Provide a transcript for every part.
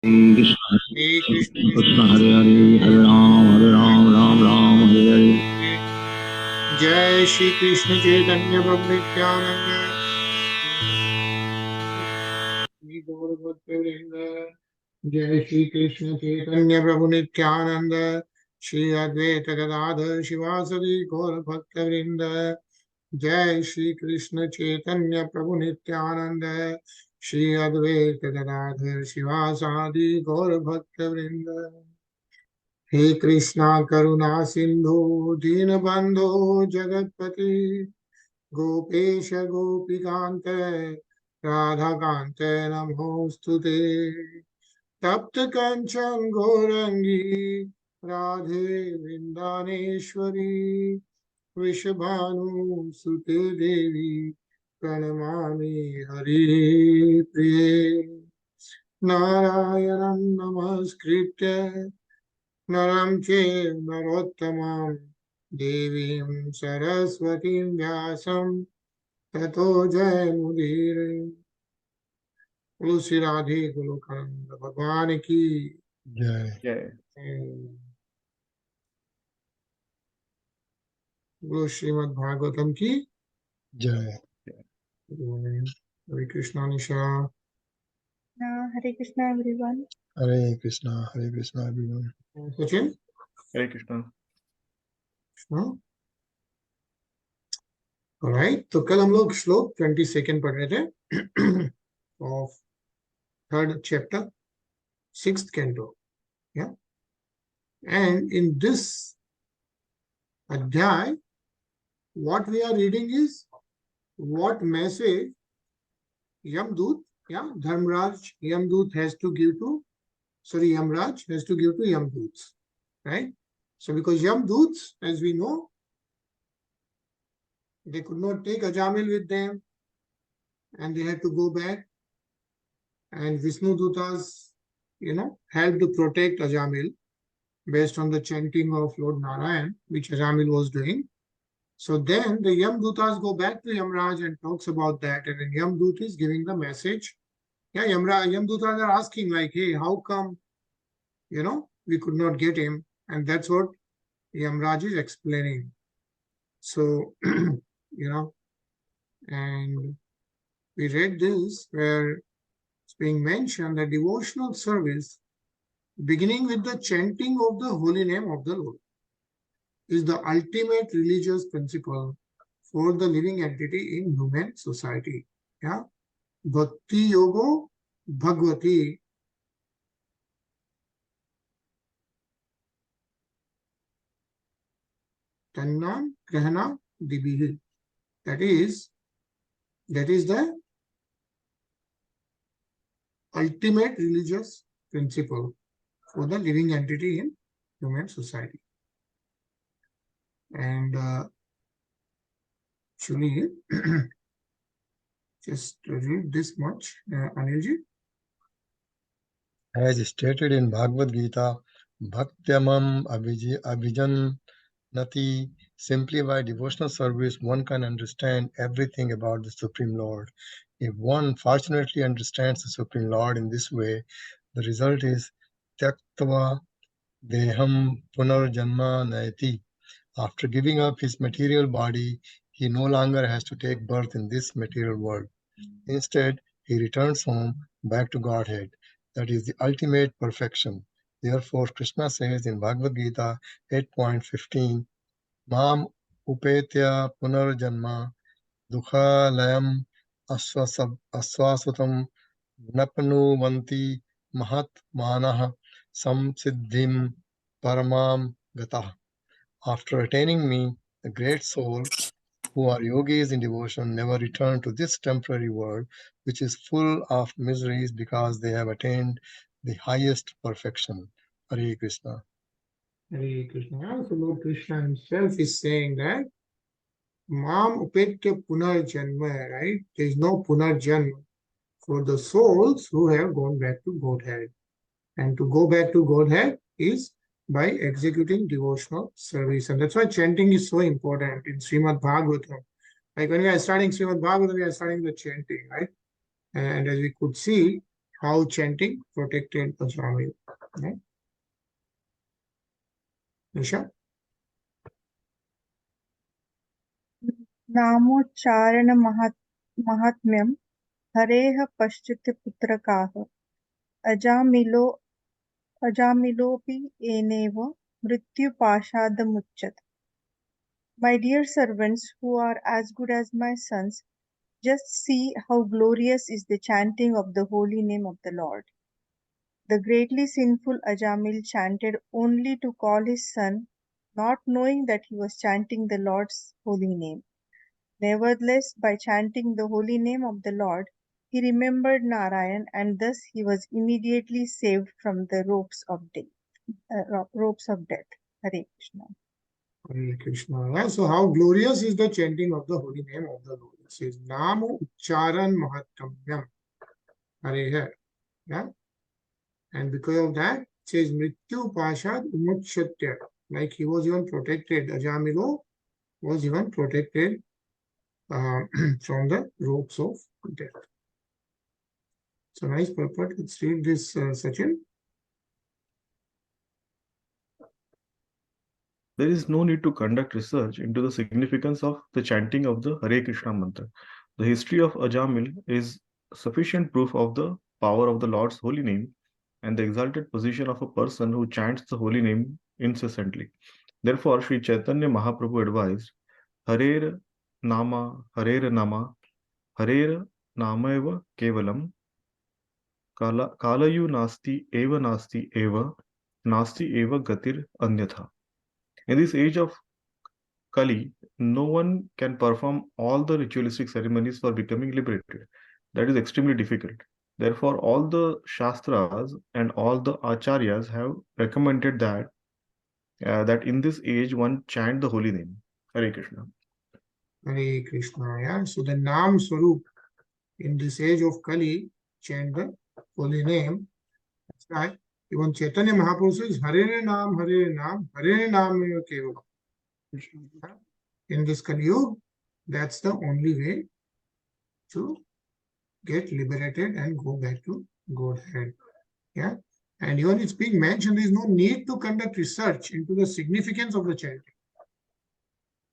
Hare Krishna Krishna Hare Hare Hare Ram Ram Ram Hare Hare. Jai Shri Krishna Chaitanya Prabhu Nityananda Shri Gaur Bhakta Jai Shri Krishna Chaitanya Prabhu Nityananda Shri Advaita Gadadhar Shivasadi Gaur Bhakta Vrinda Jai Shri Krishna Chaitanya Prabhu Nityananda Shri Advaita Gadadhar Shivasadi Gaur Bhakta Vrinda He Krishna Karuna Sindhu Dinabandhu Jagatpati Gopesha Gopikante Radhakante Namostute Tapta Kanchan Gorangi Radhe Vrindaneshwari Vrishabhanu Sute Devi Pranamami Hari Priye Narayanam Namaskritya Naram Chev Narottamam Devim Saraswatim Vyasam Tato Jayamudire Guru Sri Radhe Guru Kanda Bhagwan Ki Jai. Guru Srimad Bhagavatam Ki Jai. Hare Krishna Nisha Hare Krishna everyone. Hare Krishna everyone. Sachin Hare Krishna. Krishna Alright, तो कल हम लोग श्लोक 22 पढ़ रहे थे of third chapter, 6th canto. Yeah. And in this adhyay, what we are reading is what message Yamdut, Dharmaraj, Yamdut has to give to, Yamaraj has to give to Yamduts, right? So because Yamduts, as we know, they could not take Ajāmila with them and they had to go back. And Viṣṇudūtas, helped to protect Ajāmila based on the chanting of Lord Narayan, which Ajāmila was doing. So then the Yamdutas go back to Yamaraj and talks about that. And then Yamdut is giving the message. Yeah, Yamdutas are asking like, hey, how come, we could not get him? And that's what Yamaraj is explaining. So, and we read this where it's being mentioned that devotional service, beginning with the chanting of the holy name of the Lord, is the ultimate religious principle for the living entity in human society. Yeah, Bhakti Yogo Bhagavati. Tannam Grahana Dibihi. That is the ultimate religious principle for the living entity in human society. And actually, just read this much, Anilji. As stated in Bhagavad Gita, Bhaktyamam Abhijanati, simply by devotional service one can understand everything about the Supreme Lord. If one fortunately understands the Supreme Lord in this way, the result is Tyaktva Deham Punarjanma Nayati. After giving up his material body, he no longer has to take birth in this material world. Instead, he returns home back to Godhead. That is the ultimate perfection. Therefore, Krishna says in Bhagavad Gita 8.15, Mam upetya punarjanma dukha layam aswasutam napanuvanti mahat manah samsiddhim paramam gatah. After attaining me, the great soul, who are yogis in devotion, never return to this temporary world, which is full of miseries because they have attained the highest perfection. Hare Krishna. Hare Krishna. So Lord Krishna himself is saying that Mam upetya punarjanma, right? There is no punarjanma for the souls who have gone back to Godhead. And to go back to Godhead is by executing devotional service. And that's why chanting is so important in Srimad Bhagavatam. Like when we are starting Srimad Bhagavatam, we are starting the chanting, right? And as we could see, how chanting protected Ajāmila. Right? Nisha? नामोच्चारण mahatmyam हरेह पश्चित पुत्रकाः अजामिलोऽपि येनैव मृत्युपाशादमुच्यते. My dear servants, who are as good as my sons, just see how glorious is the chanting of the holy name of the Lord. The greatly sinful Ajamil chanted only to call his son, not knowing that he was chanting the Lord's holy name. Nevertheless, by chanting the holy name of the Lord, he remembered Narayan, and thus he was immediately saved from the ropes of death. Hare Krishna. Hare Krishna. Yeah, so how glorious is the chanting of the holy name of the Lord? It says, Namo Ucharan Mahattamyam. Hare. Yeah. And because of that, it says Mrityu Pashad Umuchyatya. Like he was even protected. Ajamilo was even protected from the ropes of death. So nice purport. Let's read this, Sachin. There is no need to conduct research into the significance of the chanting of the Hare Krishna mantra. The history of Ajamil is sufficient proof of the power of the Lord's holy name and the exalted position of a person who chants the holy name incessantly. Therefore, Sri Chaitanya Mahaprabhu advised, Harer Nama, Harer Namaiva Kevalam, Kalayu Nasti Eva Nasti Eva, Nasti Eva Gatir Anyatha. In this age of Kali, no one can perform all the ritualistic ceremonies for becoming liberated. That is extremely difficult. Therefore, all the Shastras and all the Acharyas have recommended that in this age one chant the holy name. Hare Krishna. Hare Krishna. Yeah. So the Nam Swarup in this age of Kali, chant the holy name. That's right. Even Chaitanya Mahaprabhu says, Hare Nam, Hare Nam, Hare Nam Kevalam. In this Kali Yuga, that's the only way to get liberated and go back to Godhead. Yeah. And even it's being mentioned, there is no need to conduct research into the significance of the chanting.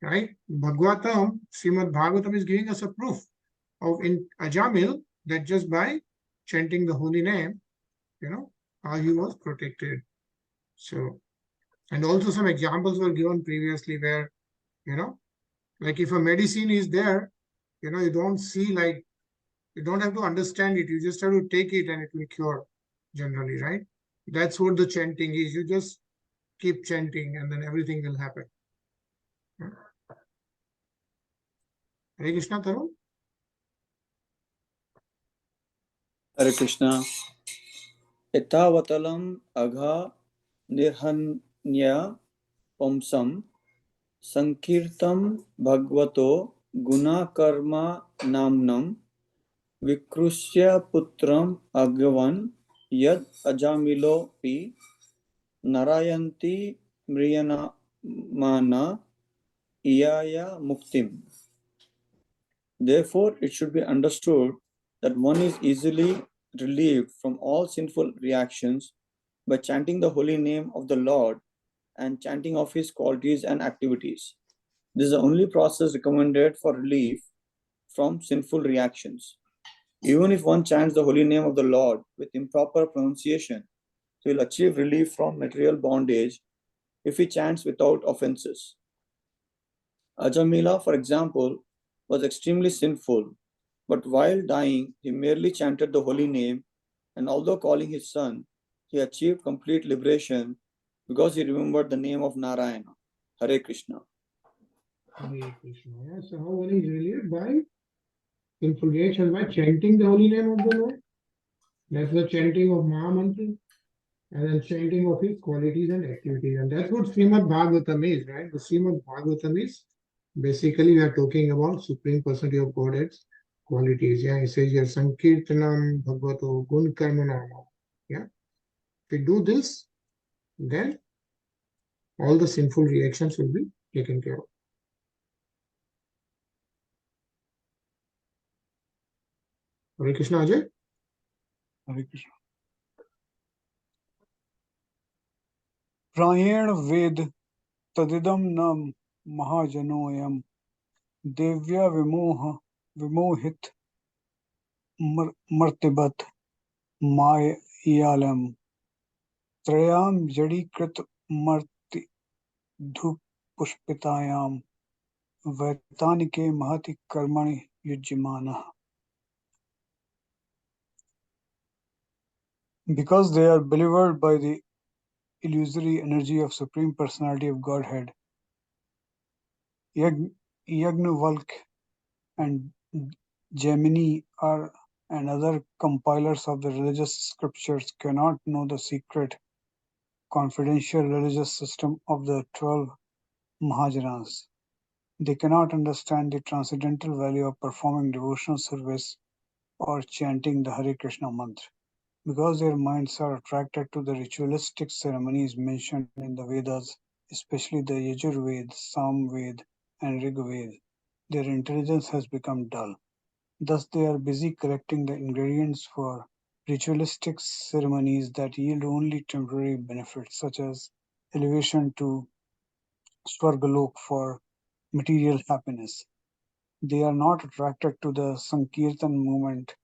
Right? Bhagavatam, Srimad Bhagavatam is giving us a proof of in Ajamil that just by chanting the holy name, how he was protected. So, and also some examples were given previously where, like if a medicine is there, you don't see, like, you don't have to understand it. You just have to take it and it will cure generally, right? That's what the chanting is. You just keep chanting and then everything will happen. Hare Krishna, Tarun? Hare Krishna. Etavatalam agha nirhanya pamsam sankirtam bhagavato gunakarma namnam vikrusya putram agavan yad ajamilo pi narayanti mriyana mana iyaya muktim. Therefore, it should be understood that one is easily relieved from all sinful reactions by chanting the holy name of the Lord and chanting of his qualities and activities. This is the only process recommended for relief from sinful reactions. Even if one chants the holy name of the Lord with improper pronunciation, he will achieve relief from material bondage if he chants without offenses. Ajāmila, for example, was extremely sinful, but while dying, he merely chanted the holy name, and although calling his son, he achieved complete liberation because he remembered the name of Narayana. Hare Krishna. Hare Krishna. Yeah. So how one is relieved? By sinful reaction, by chanting the holy name of the Lord. That's the chanting of Mahamantra. And then chanting of his qualities and activities. And that's what Srimad Bhagavatam is, right? The Srimad Bhagavatam is basically we are talking about Supreme Personality of Godhead's qualities. Yeah, it says here Sankirtanam Bhagavato Gun Karmanama. Yeah. If we do this, then all the sinful reactions will be taken care of. Hare Krishna, Ajay. Hare Krishna. Prayena ved tadidam nam mahajanoyam devya vimohit martibat mayalam trayam jadikrit marti dhupushpitayam vaitanike mahati karmani yujjimana. Because they are believered by the illusory energy of Supreme Personality of Godhead, Yagnavalk and Gemini and other compilers of the religious scriptures cannot know the secret, confidential religious system of the 12 Mahajanas. They cannot understand the transcendental value of performing devotional service or chanting the Hare Krishna mantra. Because their minds are attracted to the ritualistic ceremonies mentioned in the Vedas, especially the Yajurveda, Samveda, and Rigveda, their intelligence has become dull. Thus they are busy collecting the ingredients for ritualistic ceremonies that yield only temporary benefits, such as elevation to Swargalok for material happiness. They are not attracted to the Sankirtan movement.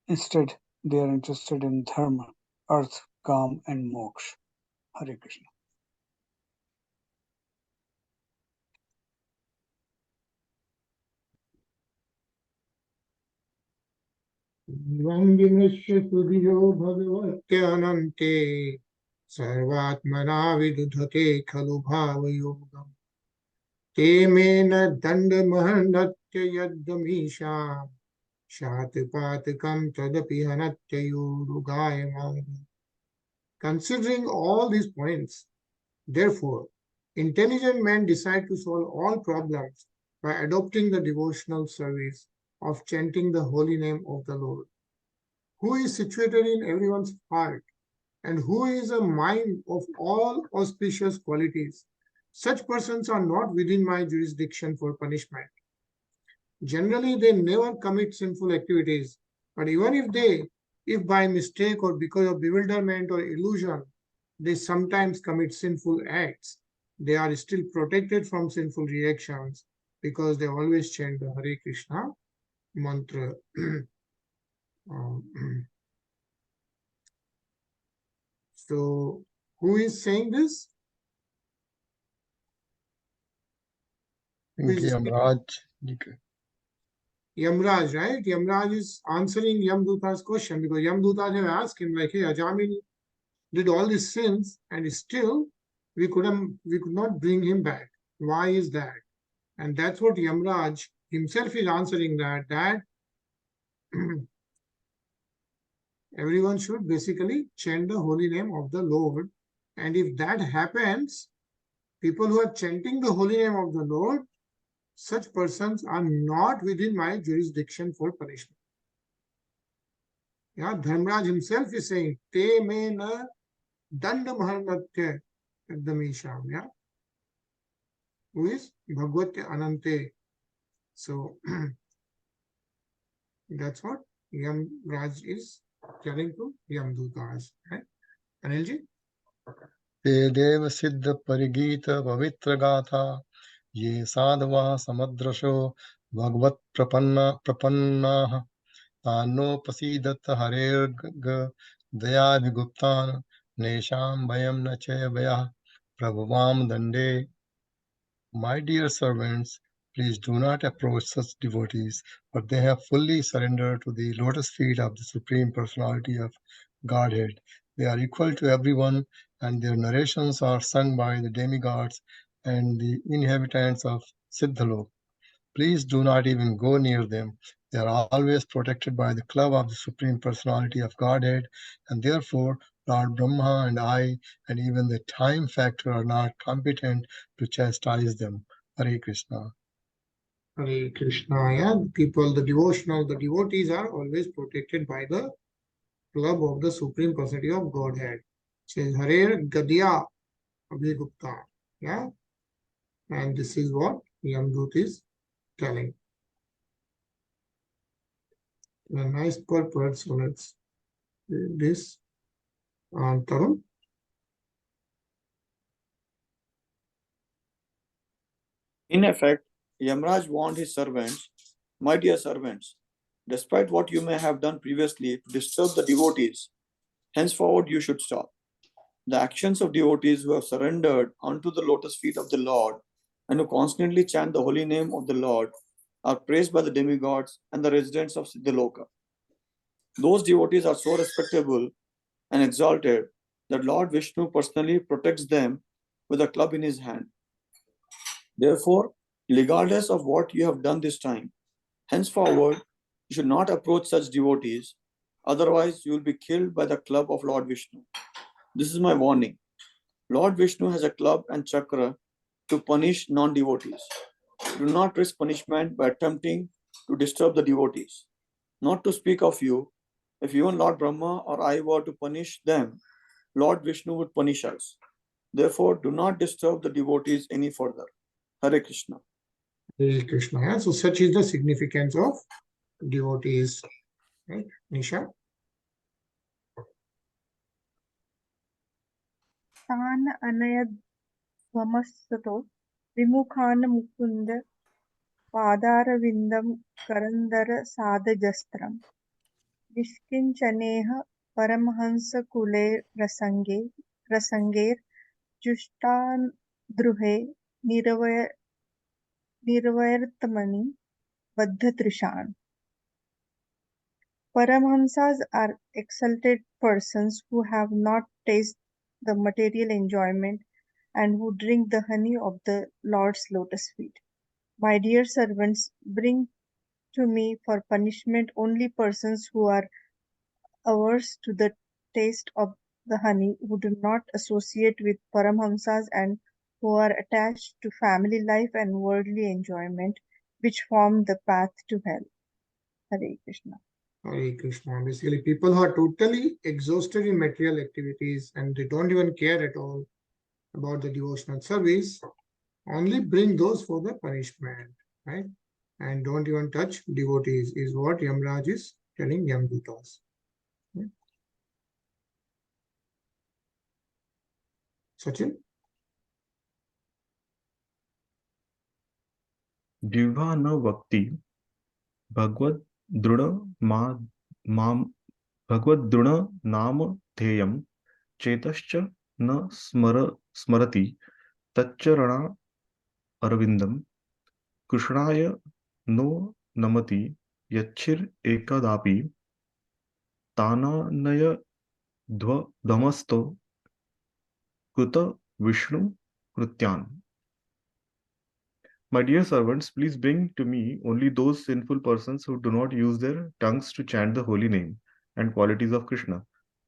Instead, they are interested in dharma, earth, kam, and moksha. Hare Krishna. Vamvinashya sudhiyo bhagavatyanante sarvatmana vidudhate khalu bhavayogam te mena dandamahanatya yaddamisha shatipatikam tadapi hanatya yurugayam. Considering all these points, therefore, intelligent men decide to solve all problems by adopting the devotional service of chanting the holy name of the Lord, who is situated in everyone's heart and who is a mind of all auspicious qualities. Such persons are not within my jurisdiction for punishment. Generally, they never commit sinful activities, but even if by mistake or because of bewilderment or illusion, they sometimes commit sinful acts, they are still protected from sinful reactions because they always chant the Hare Krishna mantra. So, who is saying this? Yamarāja, right? Yamarāja is answering Yamarūta's question because Yamarūta have asked him, like, hey, Ajāmila did all these sins and still we could not bring him back. Why is that? And that's what Yamarāja himself is answering, that everyone should basically chant the holy name of the Lord. And if that happens, people who are chanting the holy name of the Lord, such persons are not within my jurisdiction for punishment. Yeah, Dharmaraj himself is saying, Te me na danda mahanatya damisham. Yeah, who is Bhagavate Anante. So that's what Yamaraj is telling to Yamarūtas. Right? Anilji? Te deva siddha parigita pavitra gatha ye sadhava samadrasho bhagavat prapannaha tano pasidat harer dayabhiguptan nesham bayam na chayavaya prabhavam dande. My dear servants, please do not approach such devotees, for they have fully surrendered to the lotus feet of the Supreme Personality of Godhead. They are equal to everyone, and their narrations are sung by the demigods and the inhabitants of Siddhalok. Please do not even go near them. They are always protected by the club of the Supreme Personality of Godhead, and therefore Lord Brahma and I, and even the time factor are not competent to chastise them. Hare Krishna. Hare Krishna. Yeah, the devotees are always protected by the club of the Supreme Personality of Godhead. Says Hare Gadya Abhigupta. Yeah, and this is what Yamarūta is telling. A nice purport, so let's this, Tarun? In effect, Yamarāja warned his servants, "My dear servants, despite what you may have done previously to disturb the devotees, henceforward you should stop. The actions of devotees who have surrendered unto the lotus feet of the Lord and who constantly chant the holy name of the Lord are praised by the demigods and the residents of Siddhaloka. Those devotees are so respectable and exalted that Lord Vishnu personally protects them with a club in his hand. Therefore, regardless of what you have done this time, henceforward you should not approach such devotees, otherwise you will be killed by the club of Lord Vishnu. This is my warning. Lord Vishnu has a club and chakra to punish non-devotees. Do not risk punishment by attempting to disturb the devotees. Not to speak of you, if even Lord Brahma or I were to punish them, Lord Vishnu would punish us. Therefore, do not disturb the devotees any further. Hare Krishna. Hare Krishna. Yeah? So such is the significance of devotees. Right? Nisha? तान् अनयध्वमस्ततो विमुखान् Mukund पादारविन्दं करन्दरसादजस्त्रम् निष्किञ्चनेह परमहंसकुले रसङ्गैर्जुष्टान्द्रुहे निर्वैर्तमनि बद्धतृषान्. Paramhamsas are exalted persons who have not tasted the material enjoyment and who drink the honey of the Lord's lotus feet. My dear servants, bring to me for punishment only persons who are averse to the taste of the honey, who do not associate with Paramhamsas, and who are attached to family life and worldly enjoyment, which form the path to hell. Hare Krishna. Hare Krishna. Basically, people who are totally exhausted in material activities and they don't even care at all about the devotional service, only bring those for the punishment, right? And don't even touch devotees, is what Yamarāja is telling Yamarūtas. Right? Sachin? Divha na vakti bhagavad druna mam bhagavad druna nama theyam chetascha na smarati tacharana arvindam krishnaya no namati yachir ekadapi tananaya dhamasto kuta Vishnu krutyan. My dear servants, please bring to me only those sinful persons who do not use their tongues to chant the holy name and qualities of Krishna,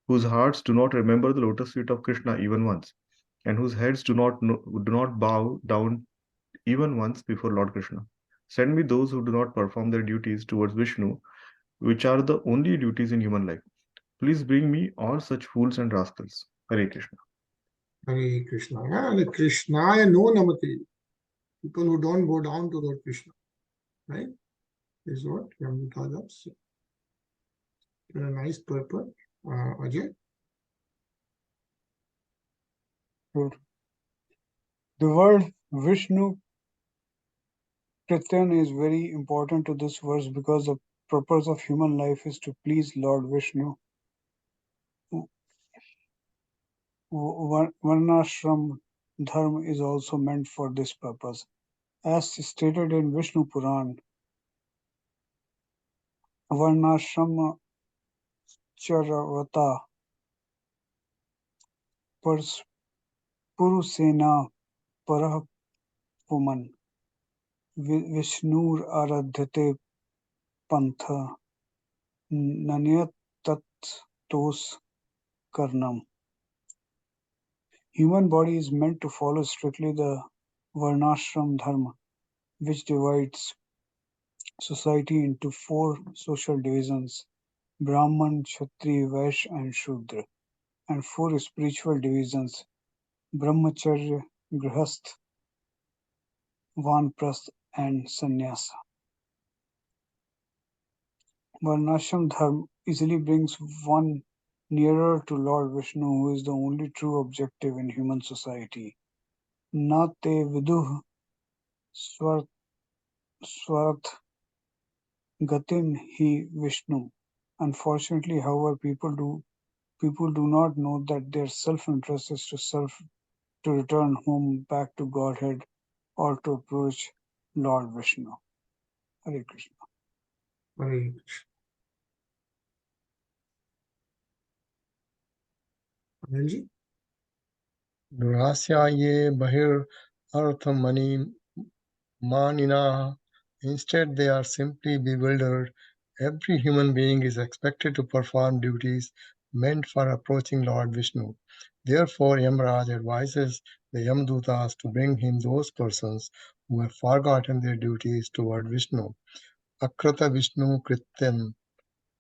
whose hearts do not remember the lotus feet of Krishna even once, and whose heads do not bow down even once before Lord Krishna. Send me those who do not perform their duties towards Vishnu, which are the only duties in human life. Please bring me all such fools and rascals. Hare Krishna. Hare Krishna. Yeah, and Krishnaya no namati. People who don't go down to Lord Krishna, right? Is what Yamarūta said. A nice purpose. Ajay? Sure. The word Vishnu Kirtan is very important to this verse because the purpose of human life is to please Lord Vishnu. Varnashram dharma is also meant for this purpose. As stated in Vishnu Puran, Varnashram Charavata Purusena Parah Puman Vishnur Aradhate Pantha Nanyat Tat Tos Karnam. Human body is meant to follow strictly the Varnashram dharma, which divides society into 4 social divisions: Brahman, Kshatriya, Vaishya and Shudra, and 4 spiritual divisions: Brahmacharya, Grihastha, Vanprastha and Sannyasa. Varnashram dharma easily brings one nearer to Lord Vishnu, who is the only true objective in human society. Na te viduh swarat gatim hi Vishnu. Unfortunately, however, people do not know that their self-interest is to return home back to Godhead or to approach Lord Vishnu. Hare Krishna. Hare Krishna. Anilji? Durasya ye bahir arthamani manina. Instead, they are simply bewildered. Every human being is expected to perform duties meant for approaching Lord Vishnu. Therefore, Yamarāja advises the Yamadūtas to bring him those persons who have forgotten their duties toward Vishnu. Akrata Vishnu Krityam.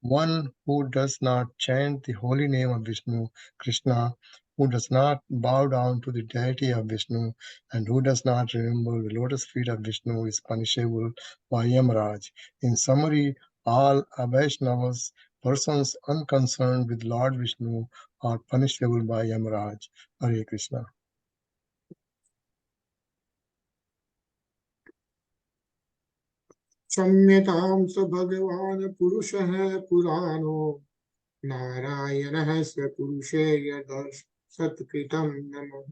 One who does not chant the holy name of Vishnu, Krishna, who does not bow down to the deity of Vishnu, and who does not remember the lotus feet of Vishnu is punishable by Yamaraj. In summary, all Vaishnavas, persons unconcerned with Lord Vishnu, are punishable by Yamaraj. Hare Krishna. क्षम्यतां स भगवान् पुरुषः पुराणो नारायणः स पुरुषे यदसत्कृतं नमः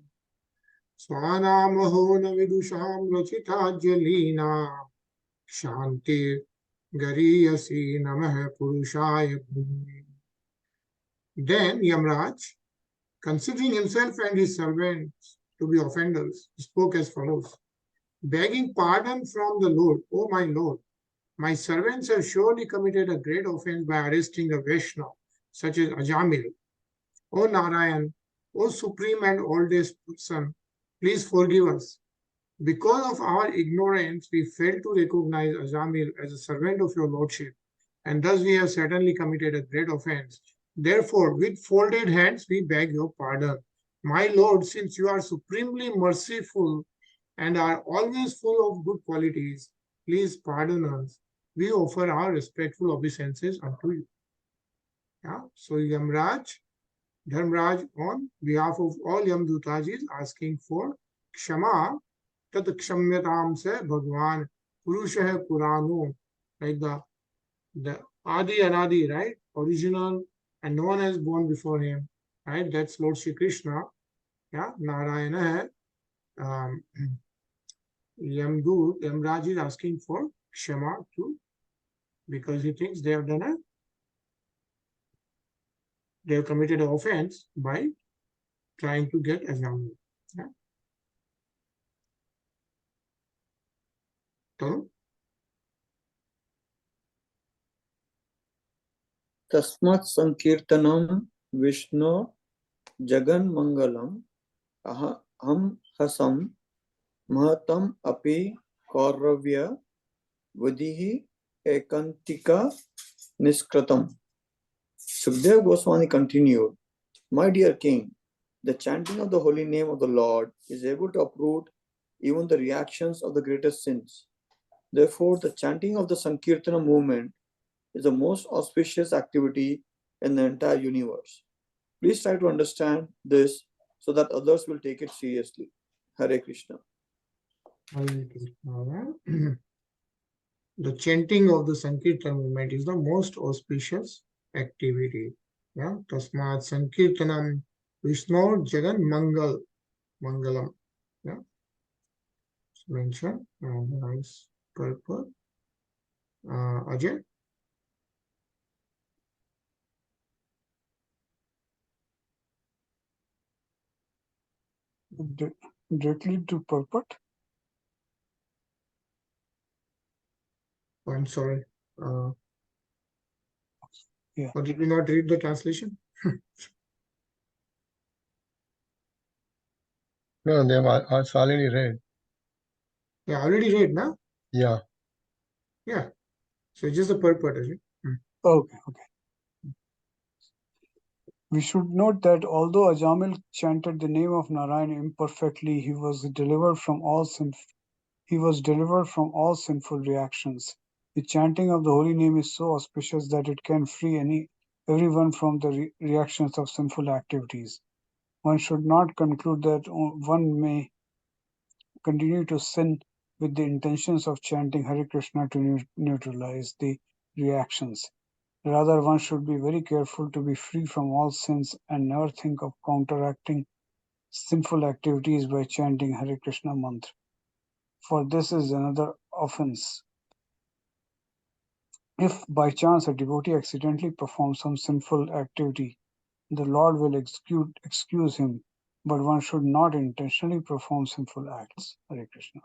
स्वानामहो न विदुषां रचिताज्यलीना शान्ति गरीयसी नमः पुरुषाय भूमि. Then Yamaraj, considering himself and his servants to be offenders, spoke as follows: begging pardon from the Lord, O my Lord, my servants have surely committed a great offense by arresting a Vaishnava, such as Ajāmila. O Narayan, O Supreme and Oldest Son, please forgive us. Because of our ignorance, we failed to recognize Ajāmila as a servant of your Lordship, and thus we have certainly committed a great offense. Therefore, with folded hands, we beg your pardon. My Lord, since you are supremely merciful and are always full of good qualities, please pardon us. We offer our respectful obeisances unto you. Yeah? So Yamaraj, Dharmaraj, on behalf of all Yamadūtas, is asking for Kshama, Tat Kshamyatam se Bhagwan, Purushah Purano, like the Adi Anadi, right? Original, and no one has born before him, right? That's Lord Shri Krishna. Yeah, Narayana. Yamaraj is asking for Kshama too, because he thinks they have committed an offense by trying to get Ajāmila. Yeah. So, Tasmat Sankirtanam Vishnu Jagan Mangalam Aham Hasam Mahatam Api Kauravya Vadihi Ekantika Niskratam. Sukadeva Goswami continued, my dear king, the chanting of the holy name of the Lord is able to uproot even the reactions of the greatest sins. Therefore, the chanting of the Sankirtana movement is the most auspicious activity in the entire universe. Please try to understand this so that others will take it seriously. Hare Krishna. Hare Krishna. The chanting of the Sankirtan movement is the most auspicious activity. Yeah, Tasmat Sankirtanam Vishnu Jagan Mangalam. Yeah, it's mentioned. Nice purpose. Ajay. Directly to purport. I'm sorry. Yeah. Or did we not read the translation? No, they have it's already read. Yeah, already read, no? Yeah. Yeah. So just the purport, Ajay. Okay. We should note that although Ajāmila chanted the name of Narayan imperfectly, he was delivered from all sinful reactions. The chanting of the holy name is so auspicious that it can free everyone from the reactions of sinful activities. One should not conclude that one may continue to sin with the intentions of chanting Hare Krishna to neutralize the reactions. Rather, one should be very careful to be free from all sins and never think of counteracting sinful activities by chanting Hare Krishna mantra, for this is another offense. If by chance a devotee accidentally performs some sinful activity, the Lord will excuse him, but one should not intentionally perform sinful acts. Hare Krishna.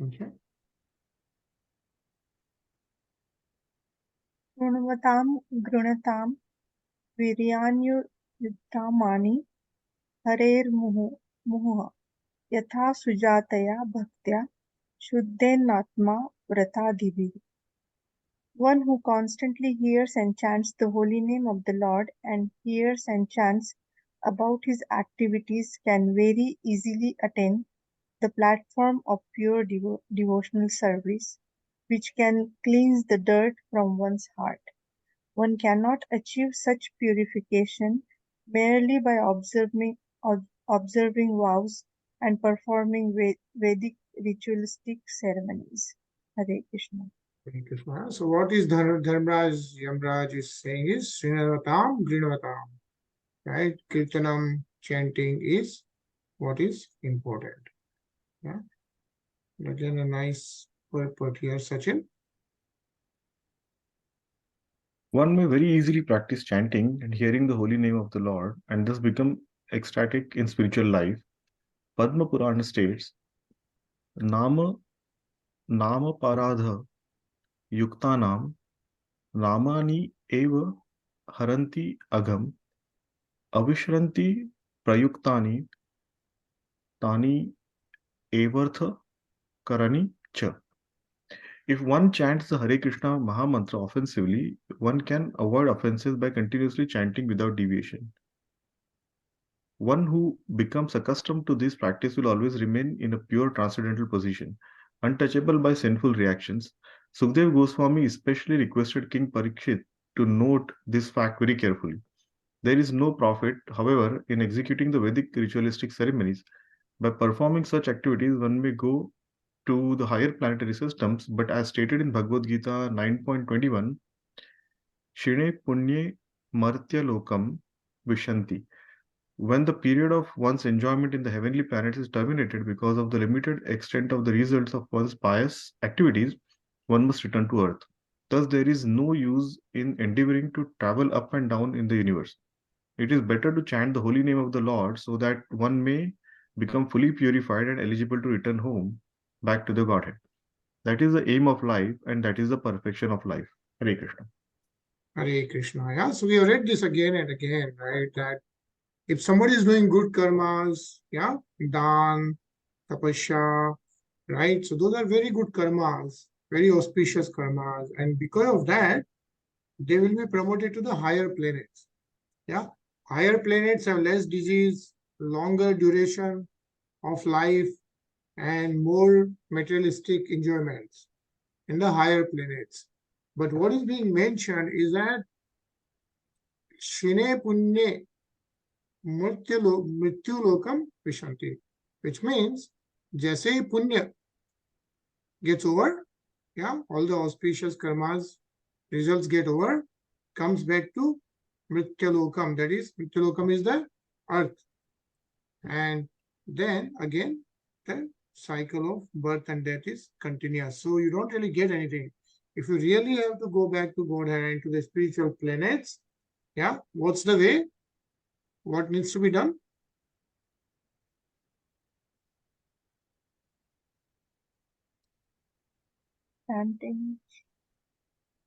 Okay. Shruṇvatam gृणतां वीर्यान्युत्थामानि हरेर्मुहुः यथा सुजातया भक्त्या शुद्धेनात्मा व्रतादिभिः. One who constantly hears and chants the holy name of the Lord and hears and chants about his activities can very easily attain the platform of pure devotional service, which can cleanse the dirt from one's heart. One cannot achieve such purification merely by observing vows and performing Vedic ritualistic ceremonies. Hare Krishna. Hare Krishna. So what is Yamarāja is saying is Srimad Bhagavatam, right? Kirtanam, chanting is what is important. Yeah. Again, a nice purport here, Sachin. One may very easily practice chanting and hearing the holy name of the Lord and thus become ecstatic in spiritual life. Padma Purana states, Nama Paradha Yuktanam Namani Eva Haranti Agam Avishranti Prayuktani Tani Evartha Karani Cha. If one chants the Hare Krishna Mahamantra offensively, one can avoid offenses by continuously chanting without deviation. One who becomes accustomed to this practice will always remain in a pure transcendental position, untouchable by sinful reactions. Sukdev Goswami especially requested King Parikshit to note this fact very carefully. There is no profit, however, in executing the Vedic ritualistic ceremonies. By performing such activities, one may go to the higher planetary systems, but as stated in Bhagavad Gita 9.21, Shine Punye Martya Lokam Vishanti. When the period of one's enjoyment in the heavenly planets is terminated because of the limited extent of the results of one's pious activities, one must return to earth. Thus, there is no use in endeavoring to travel up and down in the universe. It is better to chant the holy name of the Lord so that one may become fully purified and eligible to return home back to the Godhead. That is the aim of life and that is the perfection of life. Hare Krishna. Hare Krishna. Yeah, so we have read this again and again, right? That if somebody is doing good karmas, yeah, dan, tapasya, right? So those are very good karmas, very auspicious karmas. And because of that, they will be promoted to the higher planets. Yeah, higher planets have less disease, longer duration of life, and more materialistic enjoyments in the higher planets. But what is being mentioned is that Shine Punye Mrityu Lokam Vishanti, which means jaise hi punya gets over, yeah, all the auspicious karmas, results get over, comes back to Mrityu Lokam, that is, Mrityu Lokam is the earth. And then again, the cycle of birth and death is continuous. So you don't really get anything. If you really have to go back to Godhead and to the spiritual planets, yeah, what's the way? What needs to be done? Chanting,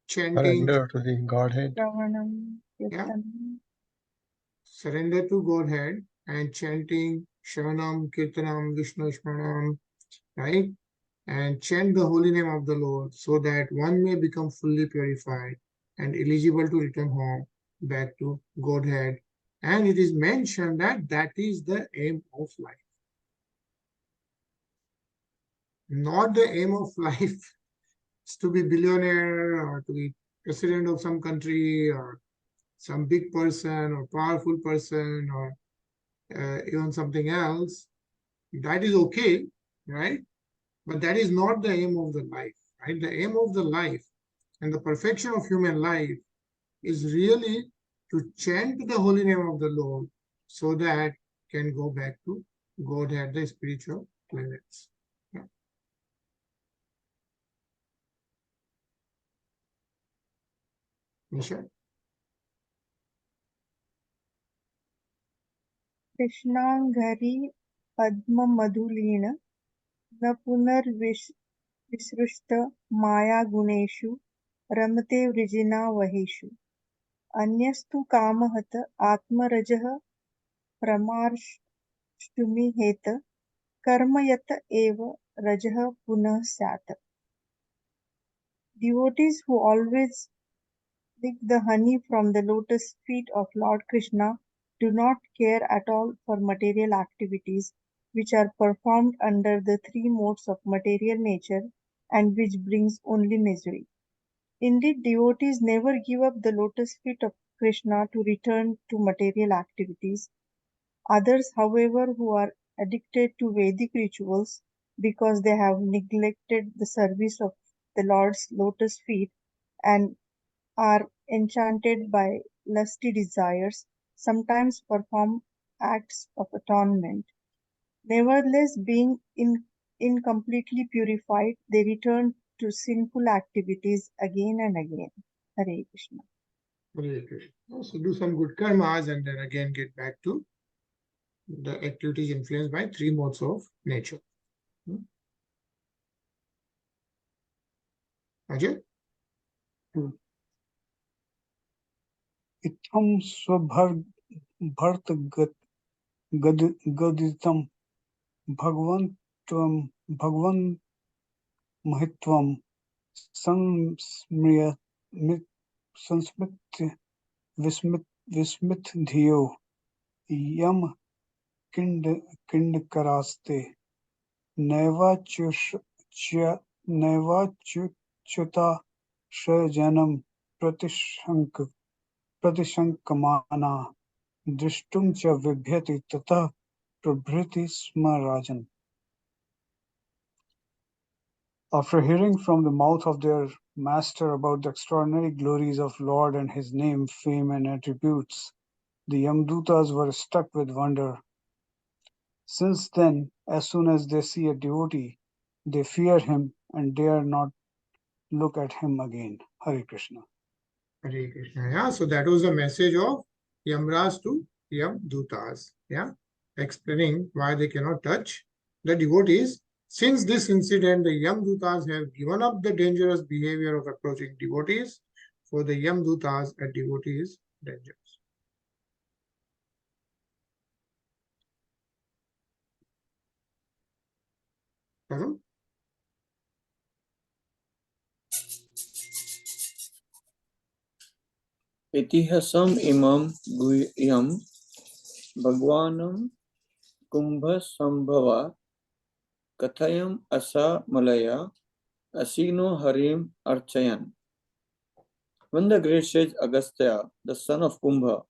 Surrender to the Godhead. Shravanam, Kirtanam. Surrender to Godhead and chanting Shravanam, Kirtanam, Vishnu Shravanam, right? And chant the holy name of the Lord so that one may become fully purified and eligible to return home back to Godhead. And it is mentioned that that is the aim of life. Not the aim of life to be billionaire or to be president of some country or some big person or powerful person or even something else, that is okay, right? But that is not the aim of the life, right? The aim of the life and the perfection of human life is really to chant the holy name of the Lord so that can go back to God at the spiritual planets. Yeah. Nisha? Krishnāṅghari padma madhulina na punarvisrushta maya guneshu ramate vrijina vahishu anyastu kamahata atmarajah pramarshumi heta karmayata eva rajah punah sat. Devotees who always lick the honey from the lotus feet of Lord Krishna do not care at all for material activities which are performed under the three modes of material nature and which brings only misery. Indeed, devotees never give up the lotus feet of Krishna to return to material activities. Others, however, who are addicted to Vedic rituals because they have neglected the service of the Lord's lotus feet and are enchanted by lusty desires, sometimes perform acts of atonement. Nevertheless, being incompletely purified, they return to sinful activities again and again. Hare Krishna. Hare Krishna. So do some good karmas and then again get back to the activities influenced by three modes of nature. Ajay? Itam svabhart gaditam bhagavantvam mahitvam sansmrit vismit dhiyo yam kindkaraste naivachuta shajanam pratishankamana drishtum cha vibhyati tata prabhriti sma rajan. After hearing from the mouth of their master about the extraordinary glories of Lord and his name, fame, and attributes, the Yamarājas were struck with wonder. Since then, as soon as they see a devotee, they fear him and dare not look at him again. Hare Krishna. Hare Krishna. Yeah, so that was the message of Yamarāja to Yamarājas. Yeah, explaining why they cannot touch the devotees. Since this incident, the Yamarājas have given up the dangerous behavior of approaching devotees. For the Yamarājas, a devotee is dangerous. Pardon? Itihasam imam guhyam bhagwanam kumbha sambhava kathayam asa malaya asino harim archayan. When the great sage Agastya, the son of Kumbha,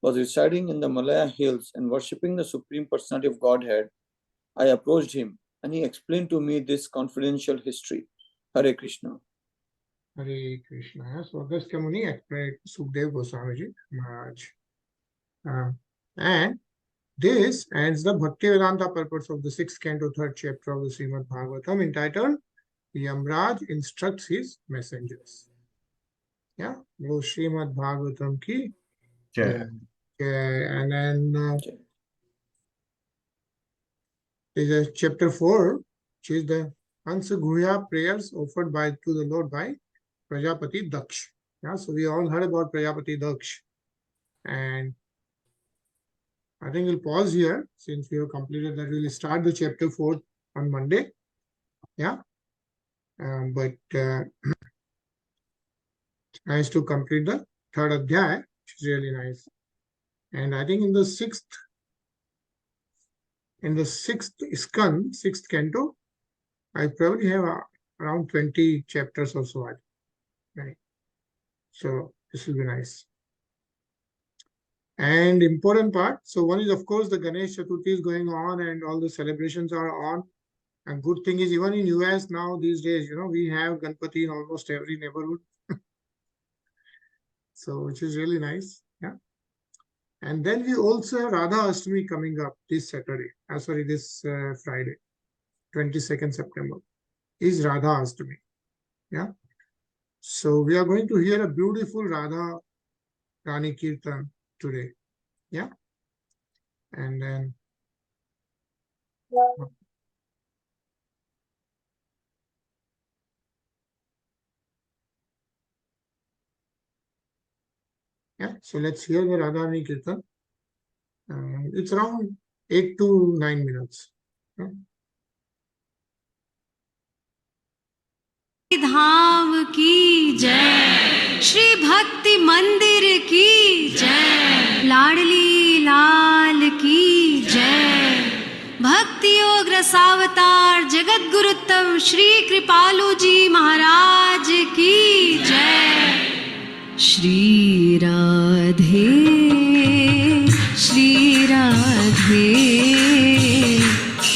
was residing in the Malaya hills and worshipping the Supreme Personality of Godhead, I approached him and he explained to me this confidential history. Hare Krishna. Hare Krishna. So Agastya Muni explained Sukdev Goswamiji Maharaj. And this ends the Bhaktivedanta purpose of the 6th canto, 3rd chapter of the Srimad Bhagavatam, entitled Yamarāja Instructs His Messengers. Yeah, वो Srimad Bhagavatam ki Jai. and then there's a chapter 4, which is the Hansa-Guhya prayers offered to the Lord by Prajapati Daksh. Yeah, so we all heard about Prajapati Daksh, and I think we'll pause here since we have completed that. We'll start the chapter 4 on Monday. Yeah, but nice to complete the 3rd adhyaya, which is really nice. And I think in the 6th skand, 6th canto, I probably have around 20 chapters or so. Right. So this will be nice. And important part. So one is, of course, the Ganesh Chaturthi is going on and all the celebrations are on. And good thing is, even in US now these days, we have Ganpati in almost every neighborhood. So which is really nice. Yeah. And then we also have Radha Ashtami coming up this Saturday. This Friday, 22nd September is Radha Ashtami. Yeah. So we are going to hear a beautiful Radha Rani Kirtan today. Yeah. And then yeah, so let's hear the Radha Rani Kirtan. It's around 8 to 9 minutes. Yeah. धाम की जय, श्री भक्ति मंदिर की जय, लाडली लाल की जय, भक्ति योग रसावतार जगत गुरुत्तम श्री कृपालु जी महाराज की जय। श्री राधे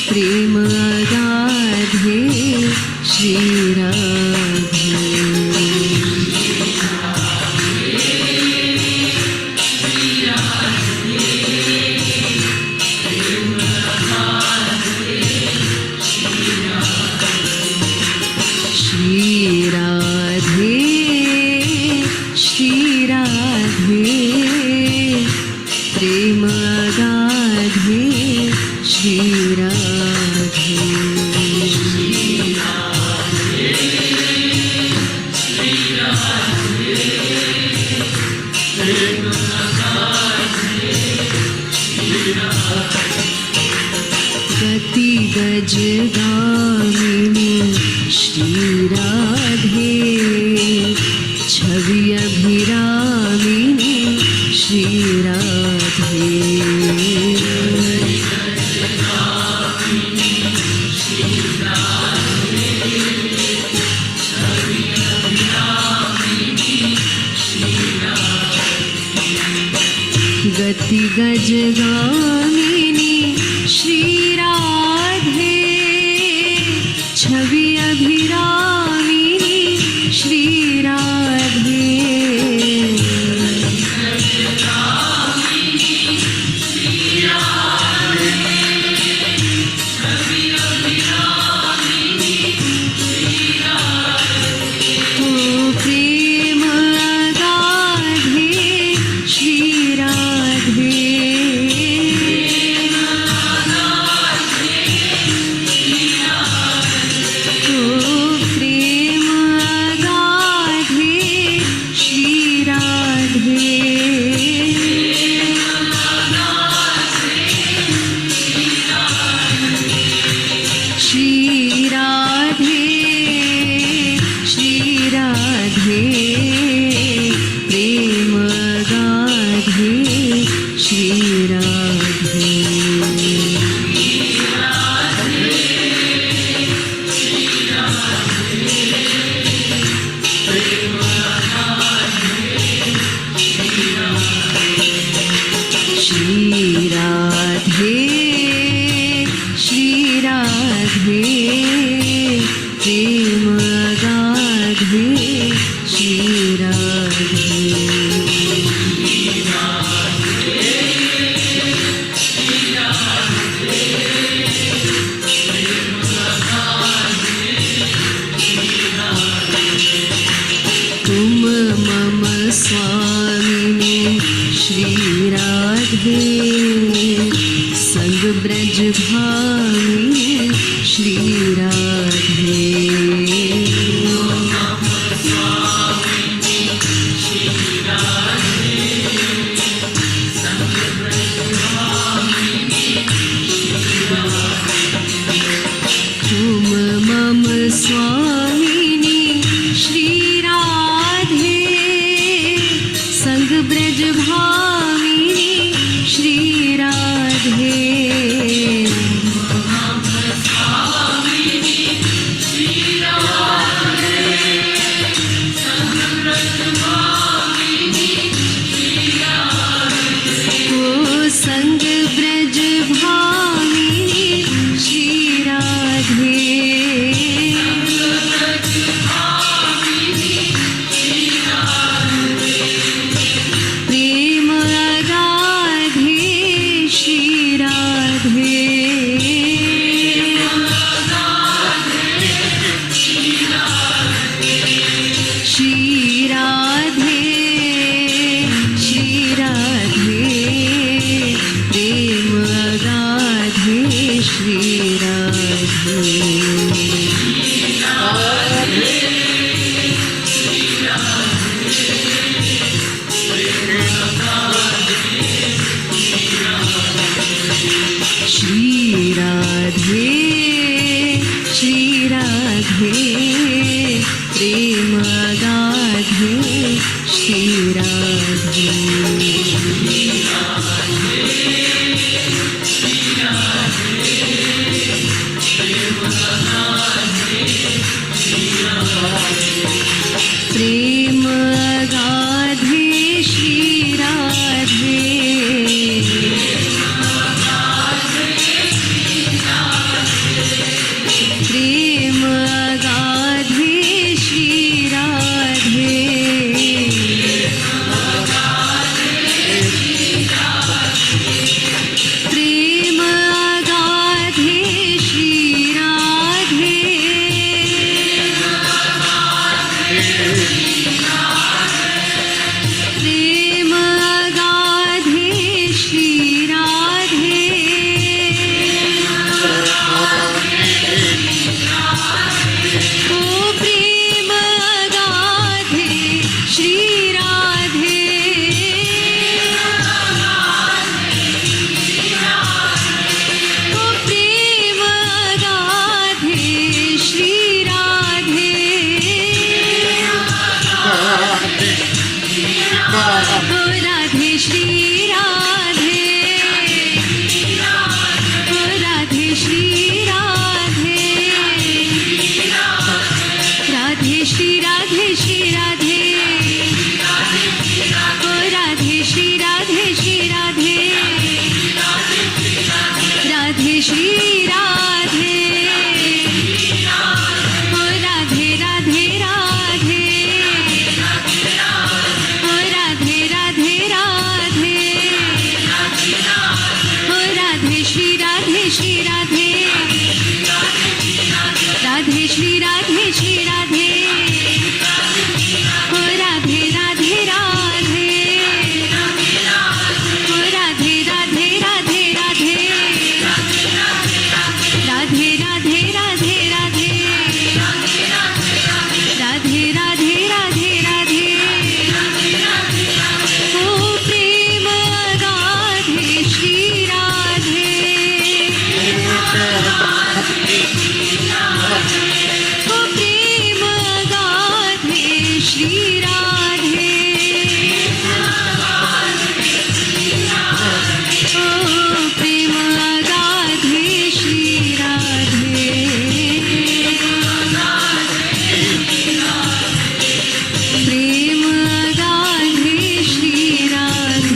प्रेम अगाधे श्री राधे। श्री राधे प्रेम अगाधे श्री राधे। गति गज गामिनी श्री राधे, छवि अभिरामिनी श्री राधे। गति गज गामिनी श्री राधे, छवि अभिरामिनी श्री राधे। प्रेम अगाधे श्री राधे। प्रेम अगाधे श्री राधे। श्री राधे प्रेम अगाधे श्री राधे। श्री राधे प्रेम अगाधे श्री राधे। तुम मम स्वामिनी श्री राधे, संग ब्रज भामिनी श्री राधे। तुम मम स्वामिनी श्री राधे, संग ब्रज भामिनी Shri Radhe. Shri Radhe, Shri Radhe, Prema Gadhe, Shri Radhe. प्रेम गाधे श्री राधे प्रेम गाधे श्री राधे प्रेम गाधे श्री राधे प्रेम गाधे श्री राधे ओ प्रेम गाधे श्री राधे ओ प्रेम गाधे श्री राधे ओ राधे श्री राधे ओ राधे श्री राधे राधे श्री राधे श्री राधे ओ राधे श्री राधे श्री राधे राधे श्री राधे ओ राधे राधे राधे ओ राधे राधे राधे ओ राधे श्री राधे श्री राधे राधे श्री राधे श्री राधे ओ राधे राधे राधे ओ राधे राधे राधे राधे राधे राधे राधे राधे राधे राधे राधे राधे ओ प्रेम गाधे श्री राधे ओ प्रेम गाधे श्री राधे ओ प्रेम गाधे श्री राधे प्रेम गाधे श्री राधे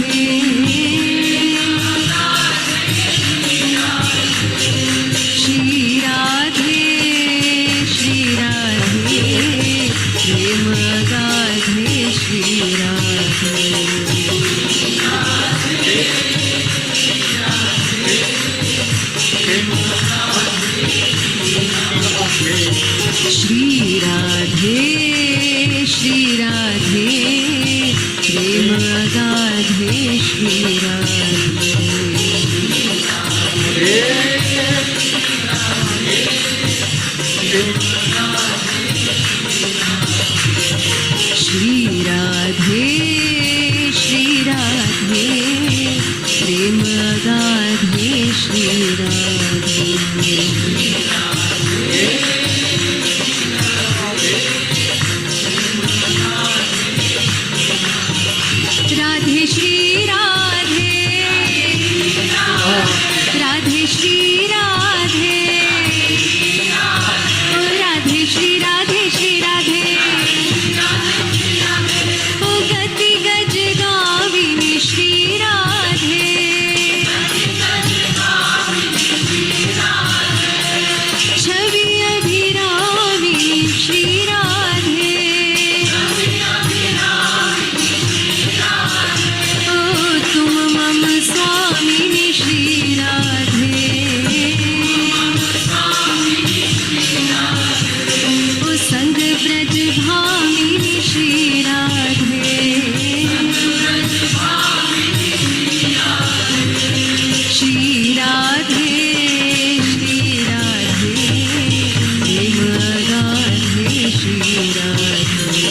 श्री राधे श्री राधे प्रेम गाधे श्री राधे श्री राधे श्री राधे प्रेम गाधे श्री राधे श्री राधे श्री राधे प्रेम गाधे श्री राधे राधे श्री राधे राधे श्री राधे ओ राधे श्री राधे श्री राधे ओ गति गज गाविनी श्री राधे छवि अभिरामिनी श्री राधे ओ तुम मम स्वामिनी श्री राधे ओ संग ब्रज भामिनी श्री राधे श्री राधे श्री राधे प्रेम गाधे Shri Radhe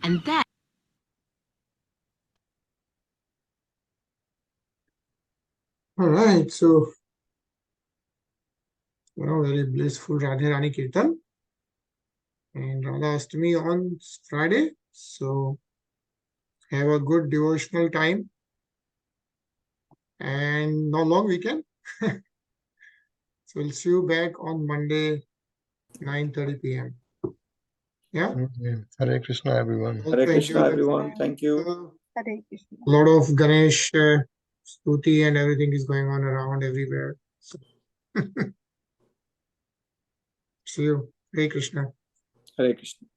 And that All right, so very blissful Radhe Rani Kirtan and Radha Ashtami on Friday. So have a good devotional time and no long weekend. So we'll see you back on Monday, 9:30 p.m. Yeah. Okay. Hare Krishna, everyone. Also Hare Krishna, enjoy everyone. Thank you. Hare Krishna. a lot of Ganesh Stuti and everything is going on around everywhere. So see you. Hare Krishna. Hare Krishna.